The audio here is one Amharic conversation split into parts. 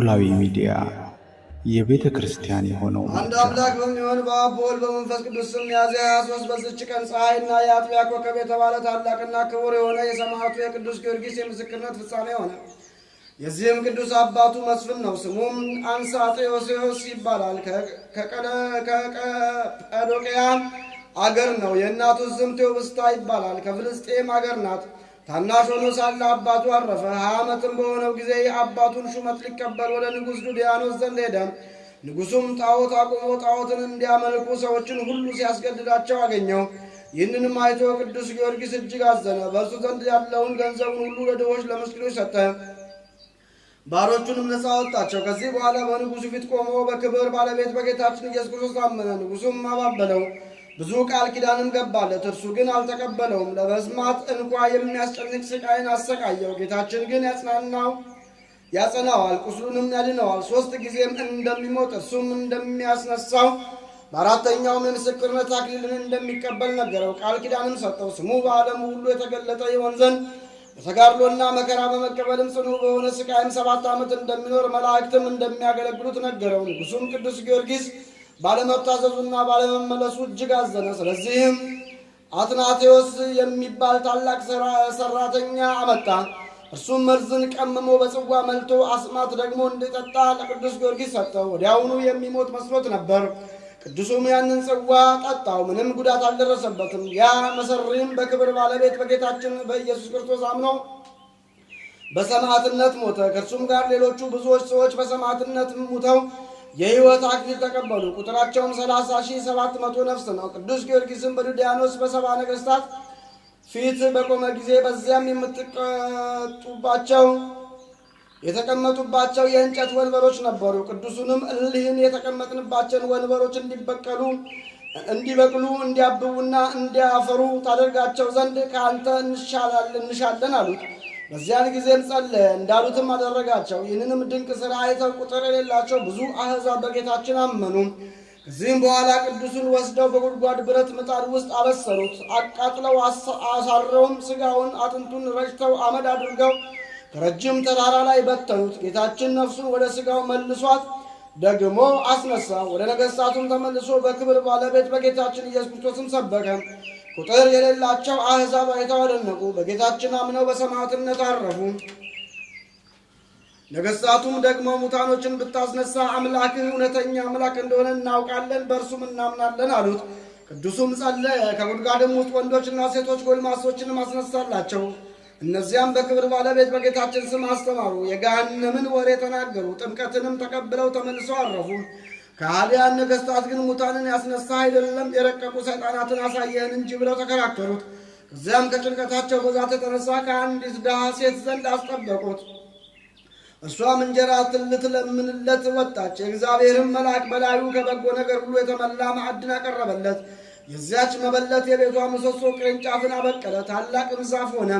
ኖላዊ ሚዲያ የቤተ ክርስቲያን የሆነው አንድ አምላክ በሚሆን በአብ በወልድ በመንፈስ ቅዱስ ስም ሚያዝያ 23 በዚች ቀን ፀሐይና የአጥቢያ ኮከብ የተባለ ታላቅና ክቡር የሆነ የሰማዕቱ የቅዱስ ጊዮርጊስ የምስክርነት ፍጻሜ ሆነ። የዚህም ቅዱስ አባቱ መስፍን ነው። ስሙም አንሳጤዎስዮስ ይባላል። ከቀጰዶቅያ አገር ነው። የእናቱ ስም ቴዎብስታ ይባላል። ከፍልስጤም አገር ናት። ታናሽ ሆኖ ሳለ አባቱ አረፈ። 20 ዓመትም በሆነው ጊዜ የአባቱን ሹመት ሊቀበል ወደ ንጉሥ ዱድያኖስ ዘንድ ሄደ። ንጉሡም ጣዖት አቁሞ ጣዖትን እንዲያመልኩ ሰዎችን ሁሉ ሲያስገድዳቸው አገኘው። ይህንንም አይቶ ቅዱስ ጊዮርጊስ እጅግ አዘነ። በእርሱ ዘንድ ያለውን ገንዘቡን ሁሉ ለድሆች ለምስኪኖች ሰጠ። ባሮቹንም ነፃ አወጣቸው። ከዚህ በኋላ በንጉሡ ፊት ቆሞ በክብር ባለቤት በጌታችን ኢየሱስ ክርስቶስ አመነ። ንጉሡም አባበለው፣ ብዙ ቃል ኪዳንም ገባለት። እርሱ ግን አልተቀበለውም። ለመስማት እንኳ የሚያስጨንቅ ስቃይን አሰቃየው። ጌታችን ግን ያጸናዋል፣ ቁስሉንም ያድነዋል። 3 ጊዜም እንደሚሞት እርሱም እንደሚያስነሳው በአራተኛውም የምስክርነት አክሊልን እንደሚቀበል ነገረው። ቃል ኪዳንም ሰጠው። ስሙ በዓለሙ ሁሉ የተገለጠ ይሆን ዘንድ በተጋድሎና መከራ በመቀበልም ጽኑ በሆነ ስቃይም 7 ዓመት እንደሚኖር መላእክትም እንደሚያገለግሉት ነገረው። ንጉሡም ቅዱስ ጊዮርጊስ ባለመታዘዙና ባለመመለሱ እጅግ አዘነ። ስለዚህም አትናቴዎስ የሚባል ታላቅ ሰራተኛ አመጣ። እርሱም መርዝን ቀምሞ በጽዋ መልቶ አስማት ደግሞ እንዲጠጣ ለቅዱስ ጊዮርጊስ ሰጠው። ወዲያውኑ የሚሞት መስሎት ነበር። ቅዱሱም ያንን ጽዋ ጠጣው፣ ምንም ጉዳት አልደረሰበትም። ያ መሰሪም በክብር ባለቤት በጌታችን በኢየሱስ ክርስቶስ አምኖ በሰማዕትነት ሞተ። ከእርሱም ጋር ሌሎቹ ብዙዎች ሰዎች በሰማዕትነት ሙተው የሕይወት አክሊል ተቀበሉ። ቁጥራቸውም 30,700 ነፍስ ነው። ቅዱስ ጊዮርጊስም በዱድያኖስ በሰባ ነገሥታት ፊት በቆመ ጊዜ በዚያም የተቀመጡባቸው የእንጨት ወንበሮች ነበሩ። ቅዱሱንም እሊህን የተቀመጥንባቸውን ወንበሮች እንዲበቅሉ እንዲያብቡና እንዲያፈሩ ታደርጋቸው ዘንድ ከአንተ እንሻለን አሉት። በዚያን ጊዜም ጸለየ፣ እንዳሉትም አደረጋቸው። ይህንንም ድንቅ ሥራ አይተው ቁጥር የሌላቸው ብዙ አሕዛብ በጌታችን አመኑ። ከዚህም በኋላ ቅዱሱን ወስደው በጉድጓድ ብረት ምጣድ ውስጥ አበሰሉት። አቃጥለው አሳረውም ሥጋውን አጥንቱን ረጭተው አመድ አድርገው ከረጅም ተራራ ላይ በተኑት። ጌታችን ነፍሱን ወደ ሥጋው መልሷት ደግሞ አስነሳ። ወደ ነገሥታቱም ተመልሶ በክብር ባለቤት በጌታችን ኢየሱስ ክርስቶስም ሰበከ። ቁጥር የሌላቸው አሕዛብ አይተው አደነቁ። በጌታችን አምነው በሰማዕትነት አረፉ። ነገሥታቱም ደግሞ ሙታኖችን ብታስነሳ አምላክህ እውነተኛ አምላክ እንደሆነ እናውቃለን፣ በእርሱም እናምናለን አሉት። ቅዱሱም ጸለየ። ከጉድጓድም ውስጥ ወንዶችና ሴቶች ጎልማሶችንም አስነሳላቸው። እነዚያም በክብር ባለቤት በጌታችን ስም አስተማሩ፣ የገሃነምን ወሬ ተናገሩ። ጥምቀትንም ተቀብለው ተመልሰው አረፉ። ከሃዲያን ነገሥታት ግን ሙታንን ያስነሳ አይደለም የረቀቁ ሰይጣናትን አሳየህን እንጂ ብለው ተከራከሩት። ከዚያም ከጭንቀታቸው ብዛት የተነሳ ከአንዲት ድሃ ሴት ዘንድ አስጠበቁት። እርሷም እንጀራ ልትለምንለት ወጣች። የእግዚአብሔርም መልአክ በላዩ ከበጎ ነገር ሁሉ የተመላ ማዕድን አቀረበለት። የዚያች መበለት የቤቷ ምሰሶ ቅርንጫፍን አበቀለ፣ ታላቅም ዛፍ ሆነ።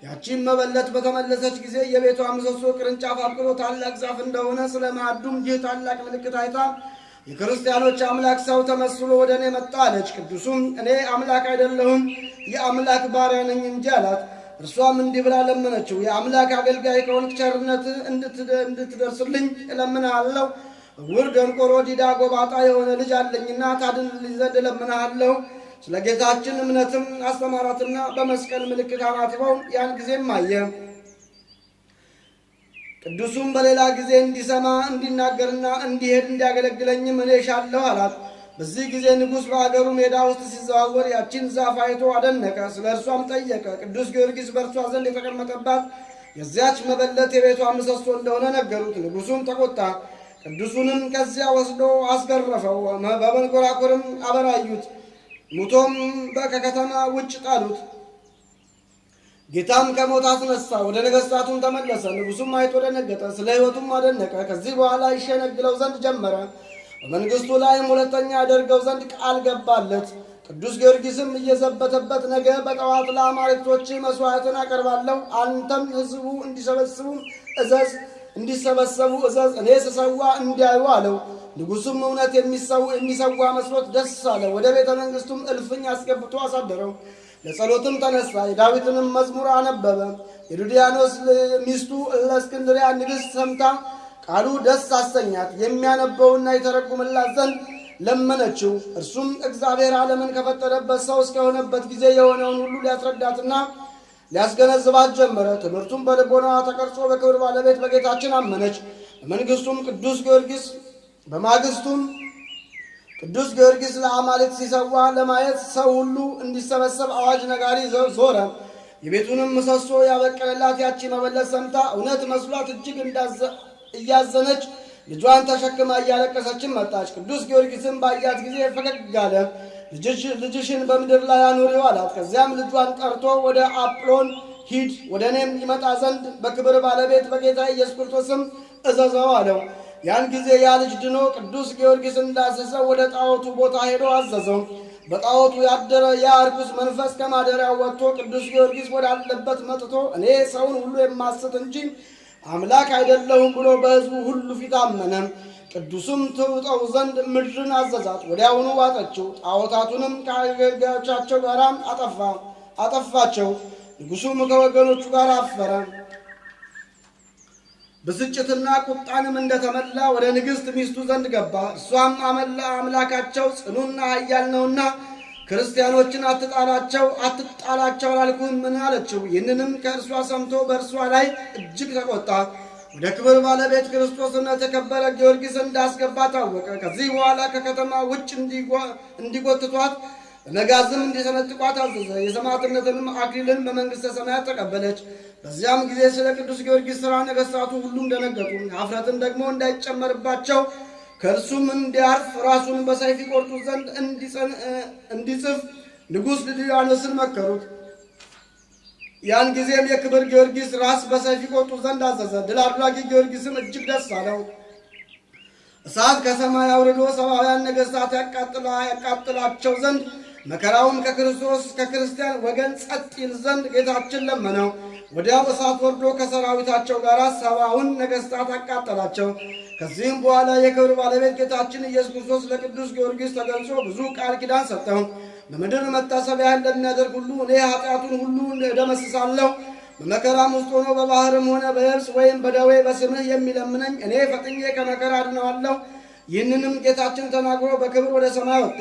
ያቺም መበለት በተመለሰች ጊዜ የቤቷ ምሰሶ ቅርንጫፍ አብቅሎ ታላቅ ዛፍ እንደሆነ ስለ ማዕዱም ይህ ታላቅ ምልክት አይታ የክርስቲያኖች አምላክ ሰው ተመስሎ ወደ እኔ መጣ አለች። ቅዱሱም እኔ አምላክ አይደለሁም የአምላክ ባሪያ ነኝ እንጂ አላት። እርሷም እንዲህ ብላ ለመነችው፣ የአምላክ አገልጋይ ከሆንክ ቸርነት እንድትደርስልኝ እለምንሃለሁ። ዕውር፣ ደንቆሮ፣ ዲዳ፣ ጎባጣ የሆነ ልጅ አለኝና ታድንልኝ ዘንድ እለምንሃለሁ። ስለ ጌታችን እምነትም አስተማራትና በመስቀል ምልክት አማትበው ያን ጊዜም አየ። ቅዱሱም በሌላ ጊዜ እንዲሰማ እንዲናገርና እንዲሄድ እንዲያገለግለኝም እኔ እሻለሁ አላት። በዚህ ጊዜ ንጉሥ በአገሩ ሜዳ ውስጥ ሲዘዋወር ያቺን ዛፍ አይቶ አደነቀ። ስለ እርሷም ጠየቀ። ቅዱስ ጊዮርጊስ በእርሷ ዘንድ የተቀመጠባት የዚያች መበለት የቤቷ ምሰሶ እንደሆነ ነገሩት። ንጉሡም ተቆጣ። ቅዱሱንም ከዚያ ወስዶ አስገረፈው፣ በመንኰራኵርም አበራዩት። ሙቶም ከከተማ ውጭ ጣሉት። ጌታም ከሞት አስነሳ። ወደ ነገሥታቱም ተመለሰ። ንጉሡም አይቶ ደነገጠ፣ ስለ ሕይወቱም አደነቀ። ከዚህ በኋላ ይሸነግለው ዘንድ ጀመረ። በመንግሥቱ ላይም ሁለተኛ ያደርገው ዘንድ ቃል ገባለት። ቅዱስ ጊዮርጊስም እየዘበተበት ነገ በጠዋት ለአማልክቶች መሥዋዕትን አቀርባለሁ፣ አንተም ሕዝቡ እንዲሰበሰቡ እዘዝ፣ እኔ ስሰዋ እንዲያዩ አለው። ንጉሡም እውነት የሚሰዋ መስሎት ደስ አለ። ወደ ቤተ መንግሥቱም እልፍኝ አስገብቶ አሳደረው። ለጸሎትም ተነሳ። የዳዊትንም መዝሙር አነበበ። የዱድያኖስ ሚስቱ እለእስክንድርያ ንግሥት ሰምታ ቃሉ ደስ አሰኛት። የሚያነበውና የተረጉምላት ዘንድ ለመነችው። እርሱም እግዚአብሔር ዓለምን ከፈጠረበት ሰው እስከሆነበት ጊዜ የሆነውን ሁሉ ሊያስረዳትና ሊያስገነዝባት ጀመረ። ትምህርቱም በልቦናዋ ተቀርጾ በክብር ባለቤት በጌታችን አመነች። በማግስቱም ቅዱስ ጊዮርጊስ ለአማልክት ሲሰዋ ለማየት ሰው ሁሉ እንዲሰበሰብ አዋጅ ነጋሪ ዞረ። የቤቱንም ምሰሶ ያበቀለላት ያቺ መበለት ሰምታ እውነት መስሏት እጅግ እያዘነች ልጇን ተሸክማ እያለቀሰችን መጣች። ቅዱስ ጊዮርጊስም ባያት ጊዜ ፈገግ አለ። ልጅሽን በምድር ላይ አኑሪው አላት። ከዚያም ልጇን ጠርቶ ወደ አጵሎን ሂድ፣ ወደ እኔም ይመጣ ዘንድ በክብር ባለቤት በጌታ ኢየሱስ ክርስቶስም እዘዘው አለው። ያን ጊዜ ያ ልጅ ድኖ ቅዱስ ጊዮርጊስ እንዳዘዘው ወደ ጣዖቱ ቦታ ሄዶ አዘዘው። በጣዖቱ ያደረ ያ ርኩስ መንፈስ ከማደሪያው ወጥቶ ቅዱስ ጊዮርጊስ ወዳለበት መጥቶ እኔ ሰውን ሁሉ የማስት እንጂ አምላክ አይደለሁም ብሎ በሕዝቡ ሁሉ ፊት አመነ። ቅዱስም ትውጠው ዘንድ ምድርን አዘዛት። ወዲያውኑ ዋጠችው። ጣዖታቱንም ከአገልጋዮቻቸው ጋር አጠፋቸው። ንጉሡም ከወገኖቹ ጋር አፈረ። ብስጭትና ቁጣንም እንደተመላ ወደ ንግሥት ሚስቱ ዘንድ ገባ። እሷም አምላካቸው ጽኑና ኃያል ነውና ክርስቲያኖችን አትጣላቸው አላልኩህም? ምን አለችው? ይህንንም ከእርሷ ሰምቶ በእርሷ ላይ እጅግ ተቆጣ። ወደ ክብር ባለቤት ክርስቶስና የተከበረ ጊዮርጊስ እንዳስገባ ታወቀ። ከዚህ በኋላ ከከተማ ውጭ እንዲጎትቷት በመጋዝም እንዲሰነጥቋት አዘዘ። የሰማዕትነትንም አክሊልን በመንግሥተ ሰማያት ተቀበለች። በዚያም ጊዜ ስለ ቅዱስ ጊዮርጊስ ሥራ ነገሥታቱ ሁሉም ደነገጡ። ኀፍረትን ደግሞ እንዳይጨመርባቸው ከእርሱም እንዲያርፍ ራሱን በሰይፍ ይቆርጡ ዘንድ እንዲጽፍ ንጉሥ ድድያኖስን መከሩት። ያን ጊዜም የክብር ጊዮርጊስ ራስ በሰይፍ ይቆርጡ ዘንድ አዘዘ። ድል አድራጊ ጊዮርጊስም እጅግ ደስ አለው። እሳት ከሰማይ አውርዶ ሰብአውያን ነገሥታት ያቃጥላቸው ዘንድ መከራውም ከክርስቲያን ወገን ጸጥ ይል ዘንድ ጌታችን ለመነው። ወዲያው እሳት ወርዶ ከሰራዊታቸው ጋር 70ውን ነገሥታት አቃጠላቸው። ከዚህም በኋላ የክብር ባለቤት ጌታችን ኢየሱስ ክርስቶስ ለቅዱስ ጊዮርጊስ ተገልጾ ብዙ ቃል ኪዳን ሰጠው። በምድር መታሰቢያን ለሚያደርግ ሁሉ እኔ ኃጢአቱን ሁሉ እደመስሳለሁ። በመከራም ውስጥ ሆኖ በባህርም ሆነ በየብስ ወይም በደዌ በስምህ የሚለምነኝ እኔ ፈጥኜ ከመከራ አድነዋለሁ። ይህንንም ጌታችን ተናግሮ በክብር ወደ ሰማይ ወጣ።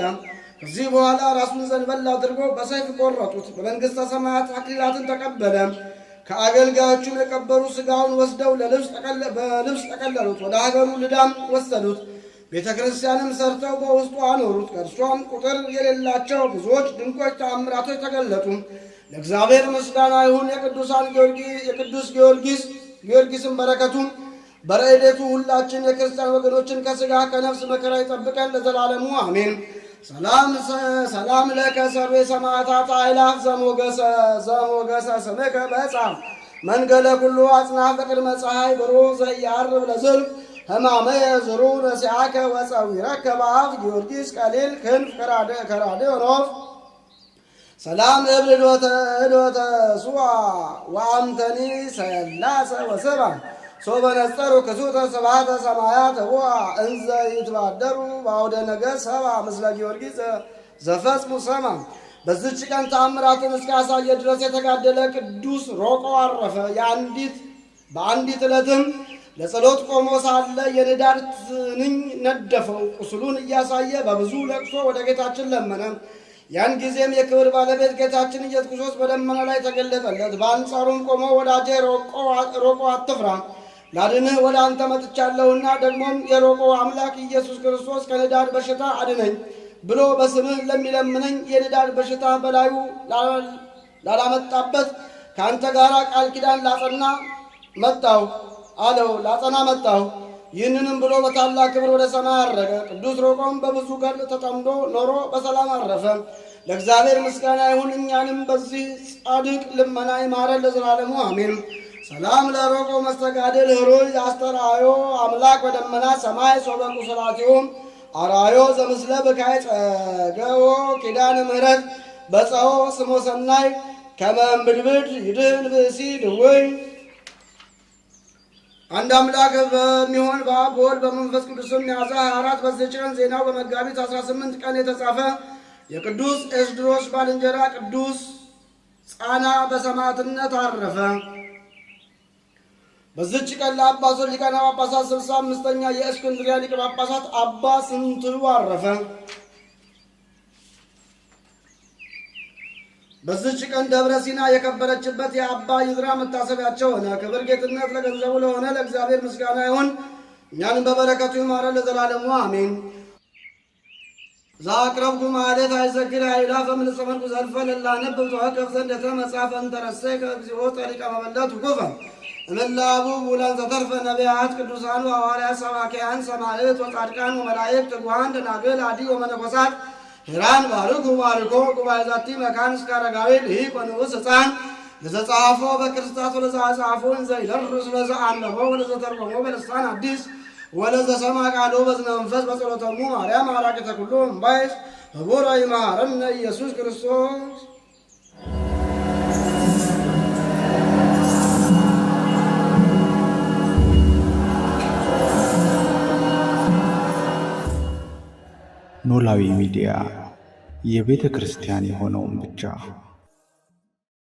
ከዚህ በኋላ ራሱን ዘንበል አድርጎ በሰይፍ ቆረጡት። በመንግሥተ ሰማያት አክሊላትን ተቀበለ። ከአገልጋዮቹም የቀበሩ ሥጋውን ወስደው በልብስ ጠቀለሉት። ወደ ሀገሩ ልዳም ወሰዱት። ቤተ ክርስቲያንም ሰርተው በውስጡ አኖሩት። ከእርሷም ቁጥር የሌላቸው ብዙዎች ድንቆች ተአምራቶች ተገለጡ። ለእግዚአብሔር ምስጋና ይሁን። የቅዱስ ጊዮርጊስን በረከቱም በረድኤቱ ሁላችን የክርስቲያን ወገኖችን ከሥጋ ከነፍስ መከራ ይጠብቀን ለዘላለሙ አሜን። ሰላም ለከ ሰርዌ ሰማዕታት አእላፍ ዘሞገሰ ስምከ በጻም መንገለ ኩሉ አጽናፈ ቅድመ ፀሐይ ብሩህ ዘያርብ ለዝልፍ ሕማመየ ዝሩ ነሲአከ ወፀዊረከ በአፍ ጊዮርጊስ ቀሊል ክንፍ ከራድዮኖፍ ሰላም እብል እዶተ ሱዋ ወአምተኒ ሰላሰ ወሰባ ሶበ ነጸሩ ክሱተ ስብሐተ ሰማያት ህቡአ እንዘ ይትባደሩ በአውደ ነገሥት ሰባ ምስለ ጊዮርጊስ ዘፈጽሙ ሰማ። በዚች ቀን ተአምራትን እስካሳየ ድረስ የተጋደለ ቅዱስ ሮቆ አረፈ። በአንዲት ዕለትም ለጸሎት ቆሞ ሳለ የንዳድ ትንኝ ነደፈው። ቁስሉን እያሳየ በብዙ ለቅሶ ወደ ጌታችን ለመነ። ያን ጊዜም የክብር ባለቤት ጌታችን ኢየሱስ ክርስቶስ በደመና ላይ ተገለጠለት። በአንጻሩም ቆሞ ወዳጄ ሮቆ አትፍራ፣ ላድንህ ወደ አንተ መጥቻለሁና ደግሞም የሮቆ አምላክ ኢየሱስ ክርስቶስ ከንዳድ በሽታ አድነኝ ብሎ በስምህ ለሚለምነኝ የንዳድ በሽታ በላዩ ላላመጣበት ከአንተ ጋር ቃል ኪዳን ላጸና መጣሁ። ይህንንም ብሎ በታላቅ ክብር ወደ ሰማይ አረገ። ቅዱስ ሮቆም በብዙ ገድል ተጠምዶ ኖሮ በሰላም አረፈ። ለእግዚአብሔር ምስጋና ይሁን፣ እኛንም በዚህ ጻድቅ ልመና ይማረን ለዘላለሙ አሜን። ሰላም ለሮቆ መስተጋድል ህሩይ አስተርአዮ አምላክ በደመና ሰማይ ሶበ ቁስላቲሁም አራዮ ዘምስለ ብካይ ጸገዎ ኪዳነ ምሕረት በጸሆ ስሞ ሰናይ ከመንብድብድ ይድህን ብእሲ ድውይ። አንድ አምላክ በሚሆን በአብ በወልድ በመንፈስ ቅዱስም ሚያዝያ 24 በዚህች ቀን ዜናው በመጋቢት 18 ቀን የተጻፈ የቅዱስ ኤስድሮስ ባልንጀራ ቅዱስ ጻና በሰማዕትነት አረፈ። በዚች ቀን ለአባቶች ሊቃነ ጳጳሳት 65ኛ የእስክንድርያ ሊቀ ጳጳሳት አባ ስንትሉ አረፈ። በዚች ቀን ደብረ ሲና የከበረችበት የአባ ይዝራ መታሰቢያቸው ሆነ። ክብር ጌትነት ለገንዘቡ ለሆነ ለእግዚአብሔር ምስጋና ይሁን፣ እኛንም በበረከቱ ይማረን ለዘላለሙ አሜን። ዛቅረብኩ ማለት አይዘክር አይላፈ ምን ጸመንኩ ዘልፈ ለላነብ ተወከፍ ዘንደተ መጻፈን ተረሰይ ከግዚኦ ጠሪቀ መበለት ወቆፈ እምላቡ ቡላን ዘተርፈ ነቢያት ቅዱሳን ሐዋርያት ሰባክያን ሰማዕት ወጻድቃን ወመላእክት ትጉሃን ደናግል አዲ ወመነኮሳት ሄራን ባርኩ ባርኮ ጉባኤ ዛቲ መካን እስከ አረጋዊ ልሂቅ ወንዑስ ሕፃን ለዘጻፎ በክርስቶስ ወለዘጻፎ እንዘ ይደርስ ለዘአንበቦ ወለዘተርጎሞ በልሳን አዲስ ወለዘሰማ ቃሎ በዝነ መንፈስ በጸሎተሙ ማርያም አራቂተ ኩሉ እምባይስ ህቡረ ይማረነ ኢየሱስ ክርስቶስ። ኖላዊ ሚዲያ የቤተ ክርስቲያን የሆነውን ብቻ